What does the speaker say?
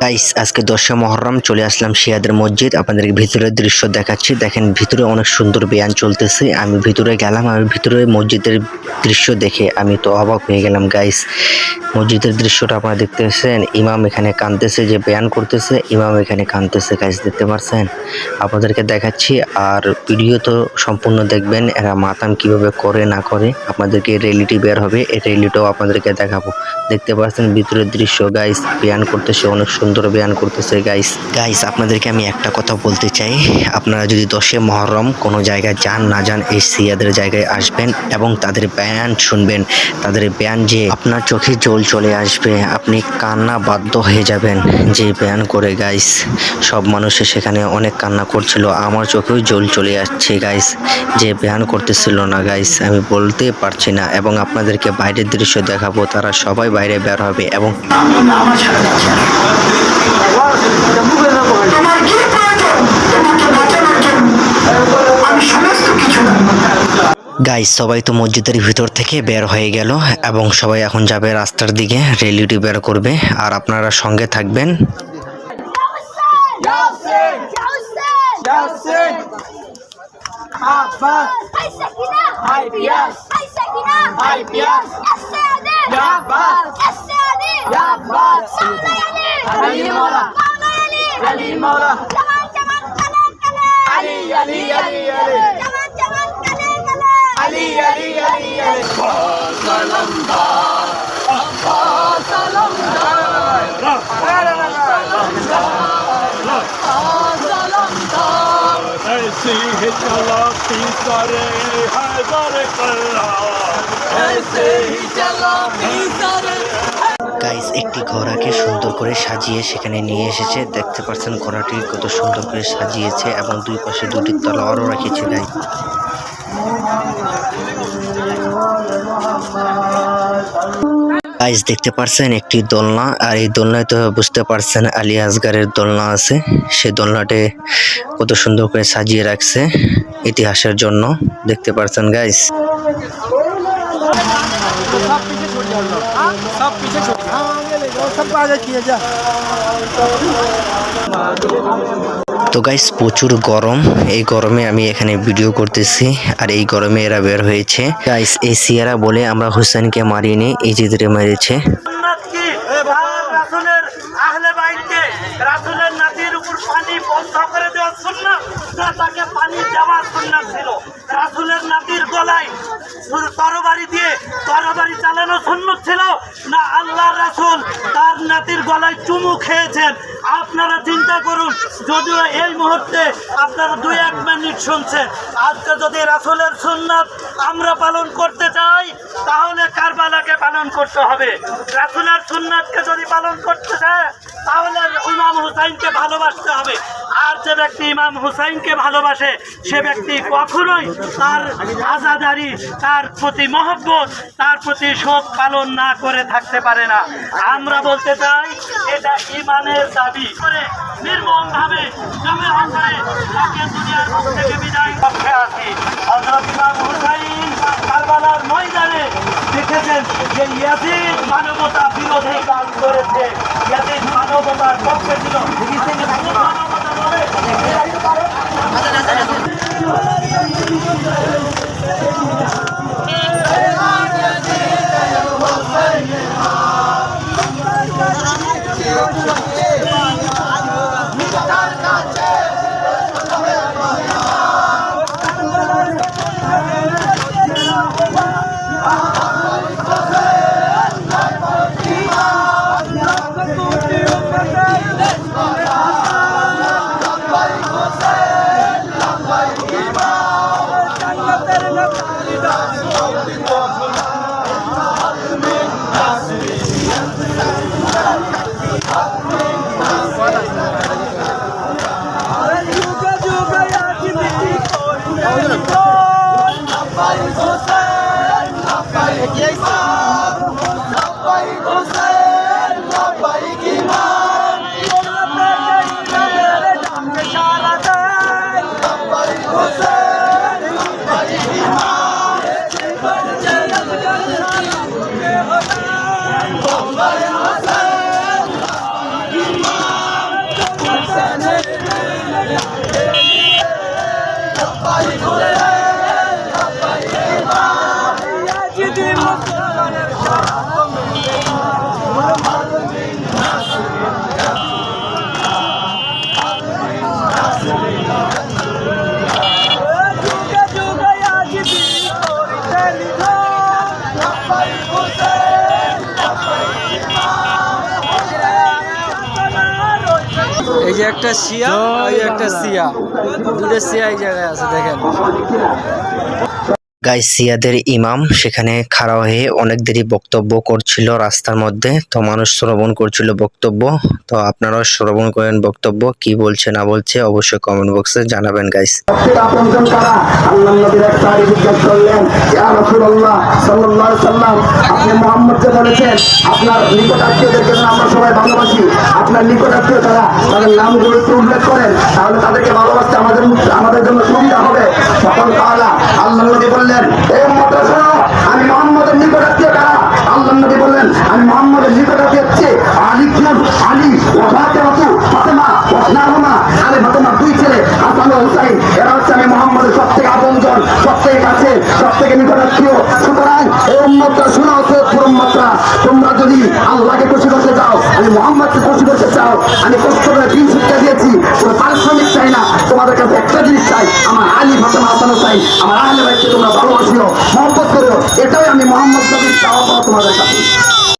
Guys আজকে 10 মুহররম চলে আসলাম শিয়াদের মসজিদ। আপনাদেরকে ভিতরের দৃশ্য দেখাচ্ছি। দেখেন ভিতরে অনেক সুন্দর বয়ান চলতেছে। আমি ভিতরে গেলাম, আমি ভিতরে মসজিদের দৃশ্য দেখে আমি তো অবাক হয়ে গেলাম গাইস। মসজিদের দৃশ্যটা আপনারা দেখতেছেন, ইমাম এখানে কাঁদতেছে, যে বয়ান করতেছে ইমাম এখানে কাঁদতেছে গাইস, দেখতে পাচ্ছেন? আপনাদেরকে দেখাচ্ছি, আর ভিডিও তো সম্পূর্ণ দেখবেন এরা মাতাম কিভাবে করে না করে। আপনাদেরকে রিয়েলিটি বের হবে, এই রিয়েলিটিও আপনাদেরকে দেখাবো। দেখতে পাচ্ছেন ভিতরের দৃশ্য গাইস, বয়ান করতেছে, অনেক সুন্দর বয়ান করতেছে গাইস আপনাদেরকে আমি একটা কথা বলতে চাই, আপনারা যদি 10 মুহররম কোনো জায়গায় যান না যান, এই সিয়াদের জায়গায় আসবেন এবং তাদের বয়ান শুনবেন। তাদের বয়ান যে আপনার চোখে জল চলে আসবে, আপনি কান্না বাধ্য হয়ে যাবেন যে বয়ান করে গাইস। সব মানুষে সেখানে অনেক কান্না করছিল, আমার চোখেও জল চলে আসছে গাইস, যে বয়ান করতেছিল না গাইস, আমি বলতে পারছি না। এবং আপনাদেরকে বাইরের দৃশ্য দেখাবো, তারা সবাই বাইরে বের হবে এবং গাইস সবাই তো মসজিদের ভিতর থেকে বের হয়ে গেল এবং সবাই এখন যাবে রাস্তার দিকে, রেলিটি বের করবে, আর আপনারা সঙ্গে থাকবেন। ऐसी ही चलाती सारे हैदर कल्ला ऐसे ही चलाती सारे। গাইস একটি ঘোড়াকে সুন্দর করে সাজিয়ে সেখানে নিয়ে এসেছে, দেখতে পাচ্ছেন ঘোড়াটি কত সুন্দর করে সাজিয়েছে এবং দুই পাশে দুটি তলোয়ারও রেখেছে গাইস। গাইস দেখতে পাচ্ছেন একটি দোলনা, আর এই দোলনায় তো বুঝতে পারছেন আলী আসগারের দোলনা আছে, সেই দোলনাটি কত সুন্দর করে সাজিয়ে রাখছে ইতিহাসের জন্য, দেখতে পাচ্ছেন গাইস। তো গাইস প্রচুর গরম, এই গরমে আমি এখানে ভিডিও করতেছি, আর এই গরমে এরা বের হয়েছে গাইস। এই সিয়ারা বলে আমরা হুসেনকে মারিনি, এই জিদরে মেরেছে। রাসূলের নাতির উপর পানি বন্ধ করে দেওয়া সুন্নাত না তাকে পানি দেওয়া সুন্নাত ছিল। রাসূলের নাতির গলায় তরবারি দিয়ে তরবারি চালানো সুন্নাত ছিল না আল্লাহর রাসূল তার নাতির গলায় চুমু খেয়েছেন। আপনারা চিন্তা করুন, যদিও এই মুহূর্তে আপনারা 2-1 মিনিট শুনছেন, আজকে যদি রাসূলের সুন্নাত আমরা পালন করতে চাই তাহলে কারবালাকে পালন করতে হবে। রাসূলের সুন্নাতকে যদি পালন করতে চায় তাহলে ইমাম হুসাইনকে ভালোবাসতে হবে। আর যে ব্যক্তি ইমাম হুসাইনকে ভালোবাসে সে ব্যক্তি কখনোই তার আজাদারি, তার প্রতি মহব্বত, তার প্রতি শোক পালন না করে থাকতে পারে না। আমরা বলতে চাই এটা ইমানের দাবি করে নির্মমভাবে তাকে দুনিয়ার মুখ থেকে বিদায় করতে আসি। হযরত ইমাম হুসাইন কারবালার ময়দানে দেখেছেন যে ইয়াজিদ মানবতা বিরোধী কাজ করেছে, ইয়াজিদ মানবতার পক্ষে ছিল। মানবতা বলে এই যে একটা শিয়া ওই একটা সিয়া, দুটো সিয়া এই জায়গায় আছে দেখেন। গাইস সিয়াদের ইমাম সেখানে খাড়া হয়ে অনেক দেরি বক্তব্য করছিল রাস্তার মধ্যে, তো মানুষ শ্রবণ করছিল বক্তব্য। তো আপনারাও শ্রবণ করেন বক্তব্য, কি বলছে না বলছে অবশ্যই কমেন্ট বক্সে জানাবেন গাইস। আপনজন কারা? আল্লাহর নবীর এক সাহাবী জিজ্ঞেস করলেন, ইয়া রাসূলুল্লাহ সাল্লাল্লাহু আলাইহি সাল্লাম, আপনি মুহাম্মদ যে বলেছেন আপনার নিকট আত্মীয়দেরকে আমরা সবাই ভালোবাসি, আপনার নিকট আত্মীয় কারা? তাদের নামগুলো একটু উল্লেখ করেন, তাহলে তাদেরকে ভালোবাসতে আমাদের জন্য সুবিধা হবে। তখন তাআলা আল্লাহর নবী বললেন, এই উম্মতরা শোনো, আমি মুহাম্মদের নিকট আত্মীয় কারা? আল্লাহর নবী বললেন, আমি মুহাম্মদের নিকট আত্মীয় হচ্ছে আলী ওয়া ফাতিমা ওয়া নাহমা, আলী ফাতিমার দুই ছেলে হাসান ও হুসাইন, এরা হচ্ছে আমি মুহাম্মদের সবথেকে আপনজন, সবথেকে কাছে, সবথেকে নিকটাত্মীয়। সুতরাং এই উম্মতরা শোনো, উম্মতরা, তোমরা যদি আল্লাহকে খুশি করতে চাও, আমি মুহাম্মদকে খুশি করতে চাও, আমি কষ্ট করে দিন শিক্ষা দিয়েছি, কোনো পারিশ্রমিক চাই না, তোমাদের কাছে একটা জিনিস চাই, আমার আলী ফাতিমা হাসান হুসাইন, আমার আহলে বাইতকে তোমরা ভালোবাসিও, মহব্বত করো, এটাই আমি মুহাম্মদ নবীর চাওয়া পাওয়া তোমাদের কাছে।